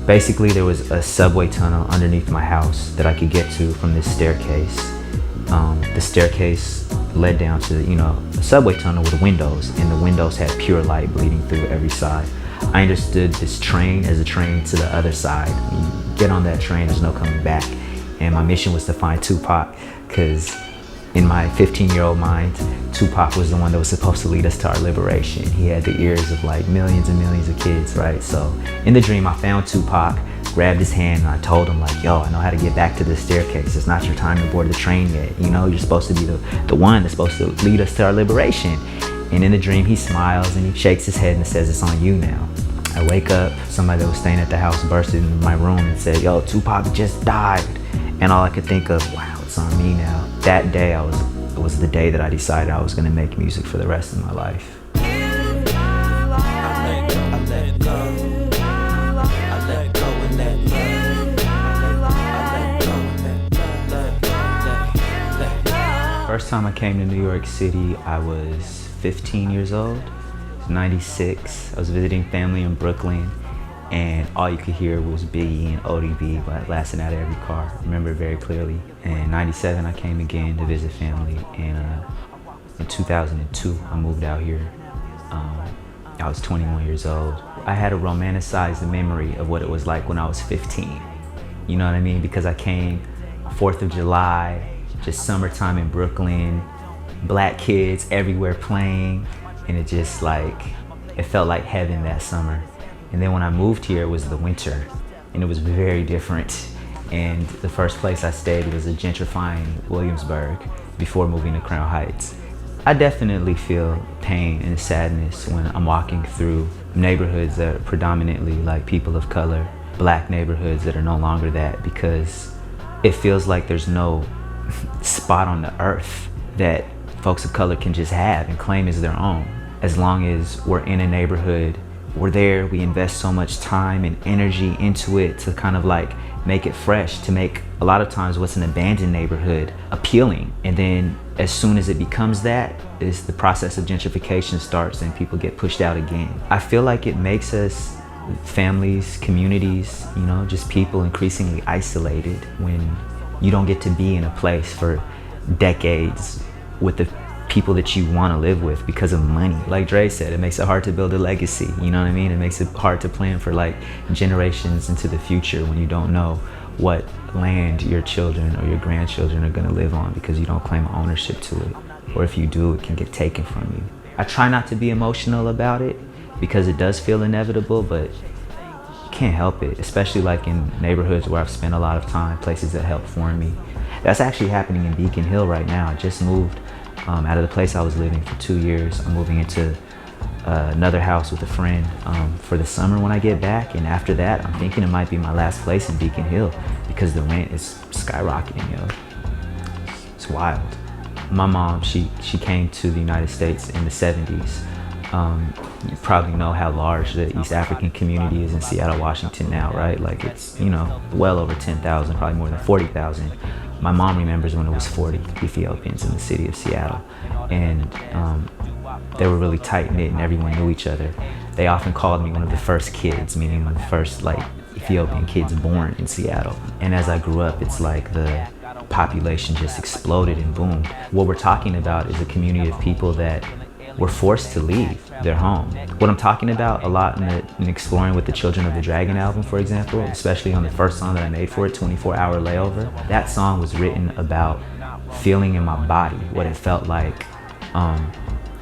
Basically, there was a subway tunnel underneath my house that I could get to from this staircase. The staircase led down to, a subway tunnel with windows, and the windows had pure light bleeding through every side. I understood this train as a train to the other side. You get on that train, there's no coming back. And my mission was to find Tupac, because in my 15-year-old mind, Tupac was the one that was supposed to lead us to our liberation. He had the ears of like millions and millions of kids, right? So in the dream, I found Tupac, grabbed his hand, and I told him like, yo, I know how to get back to the staircase. It's not your time to board the train yet. You're supposed to be the one that's supposed to lead us to our liberation. And in the dream, he smiles and he shakes his head and says, it's on you now. I wake up, somebody that was staying at the house bursted into my room and said, yo, Tupac just died. And all I could think of, wow, it's on me now. That day, it was the day that I decided I was gonna make music for the rest of my life. First time I came to New York City, I was 15 years old. It was 96. I was visiting family in Brooklyn, and all you could hear was Biggie and ODB blasting out of every car. I remember it very clearly. In 97, I came again to visit family, and in 2002, I moved out here. I was 21 years old. I had a romanticized memory of what it was like when I was 15. You know what I mean? Because I came 4th of July, just summertime in Brooklyn, black kids everywhere playing, and it just it felt like heaven that summer. And then when I moved here, it was the winter, and it was very different. And the first place I stayed was a gentrifying Williamsburg before moving to Crown Heights. I definitely feel pain and sadness when I'm walking through neighborhoods that are predominantly like people of color, black neighborhoods that are no longer that, because it feels like there's no spot on the earth that folks of color can just have and claim as their own. As long as we're in a neighborhood, we're there, we invest so much time and energy into it to kind of make it fresh, to make a lot of times what's an abandoned neighborhood appealing. And then as soon as it becomes that, is the process of gentrification starts and people get pushed out again. I feel like it makes us, families, communities, just people, increasingly isolated when you don't get to be in a place for decades with the people that you want to live with because of money. Like Dre said, it makes it hard to build a legacy, you know what I mean? It makes it hard to plan for generations into the future when you don't know what land your children or your grandchildren are going to live on because you don't claim ownership to it. Or if you do, it can get taken from you. I try not to be emotional about it because it does feel inevitable, but can't help it, especially in neighborhoods where I've spent a lot of time, places that helped form me. That's actually happening in Beacon Hill right now. I just moved out of the place I was living for 2 years. I'm moving into another house with a friend for the summer when I get back, and after that I'm thinking it might be my last place in Beacon Hill because the rent is skyrocketing, It's wild. My mom, she came to the United States in the 70s. You probably know how large the East African community is in Seattle, Washington now, right? It's, well over 10,000, probably more than 40,000. My mom remembers when it was 40 Ethiopians in the city of Seattle. And they were really tight-knit and everyone knew each other. They often called me one of the first kids, meaning one of the first Ethiopian kids born in Seattle. And as I grew up, it's the population just exploded and boomed. What we're talking about is a community of people that were forced to leave their home. What I'm talking about a lot in exploring with the Children of the Dragon album, for example, especially on the first song that I made for it, 24-Hour Layover, that song was written about feeling in my body what it felt like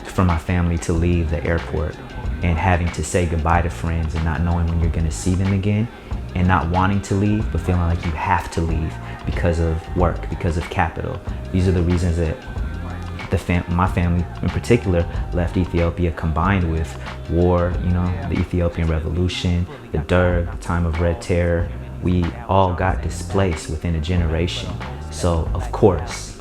for my family to leave the airport and having to say goodbye to friends and not knowing when you're gonna see them again, and not wanting to leave but feeling like you have to leave because of work, because of capital. These are the reasons that my family in particular left Ethiopia, combined with war, the Ethiopian Revolution, the Derg, the time of Red Terror. We all got displaced within a generation. So of course,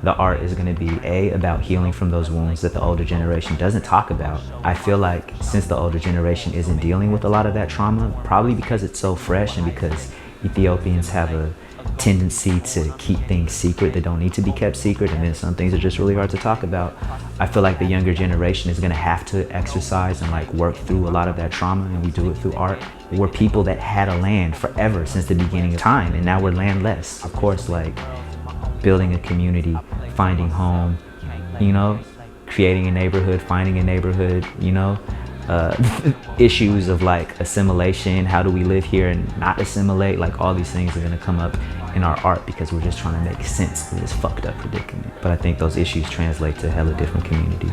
the art is going to be about healing from those wounds that the older generation doesn't talk about. I feel like since the older generation isn't dealing with a lot of that trauma, probably because it's so fresh and because Ethiopians have a tendency to keep things secret that don't need to be kept secret, and then some things are just really hard to talk about. I feel like the younger generation is gonna have to exercise and like work through a lot of that trauma, and we do it through art. We're people that had a land forever since the beginning of time, and now we're landless. Of course, like building a community, finding home, you know, creating a neighborhood, finding a neighborhood, you know, issues of like assimilation, how do we live here and not assimilate, like all these things are gonna come up in our art because we're just trying to make sense of this fucked up predicament. But I think those issues translate to hella different communities.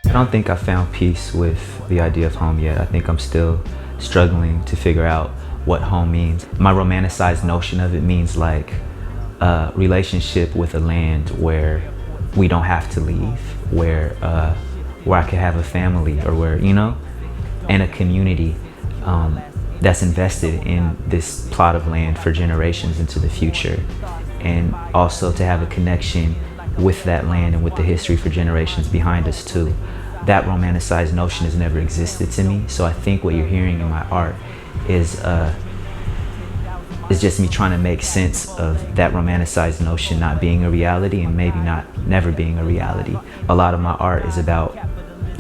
I don't think I found peace with the idea of home yet. I think I'm still struggling to figure out what home means. My romanticized notion of it means like a relationship with a land where we don't have to leave, where I could have a family, or where, you know, and a community that's invested in this plot of land for generations into the future, and also to have a connection with that land and with the history for generations behind us too. That romanticized notion has never existed to me, so I think what you're hearing in my art is just me trying to make sense of that romanticized notion not being a reality, and maybe never being a reality. A lot of my art is about,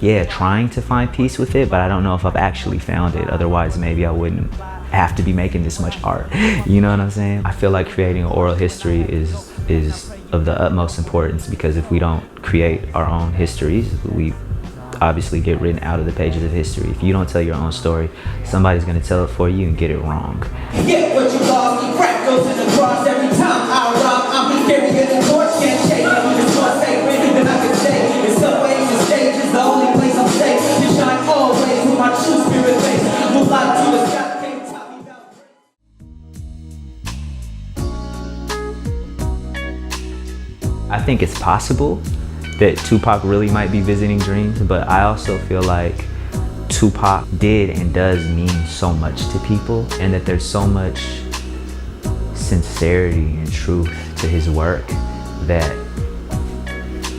yeah, trying to find peace with it, but I don't know if I've actually found it. Otherwise, maybe I wouldn't have to be making this much art. You know what I'm saying? I feel like creating an oral history is of the utmost importance, because if we don't create our own histories, we obviously get written out of the pages of history. If you don't tell your own story, somebody's gonna tell it for you and get it wrong. Get what you lost, you crack goes in the cross every time I rob. I'm carrying the torch, can't shake it. It's more sacred than I can say. In some ways and stages, the only place I'm safe. You shine always with my true spirit face. Move out to the sky, can't top me down. I think it's possible that Tupac really might be visiting dreams, but I also feel like Tupac did and does mean so much to people, and that there's so much sincerity and truth to his work that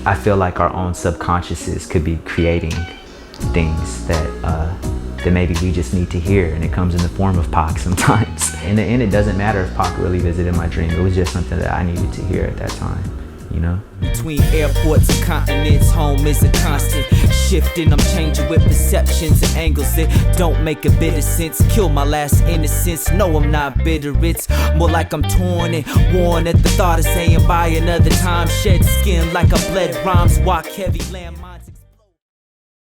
I feel like our own subconsciouses could be creating things that maybe we just need to hear, and it comes in the form of Pac sometimes. In the end, it doesn't matter if Pac really visited my dream. It was just something that I needed to hear at that time. You know? Between airports and continents, home is a constant shifting. I'm changing with perceptions and angles. It don't make a bit of sense. Kill my last innocence. No, I'm not bitter. It's more like I'm torn and worn at the thought of saying bye another time. Shed skin like I bled rhymes. Walk heavy landmine.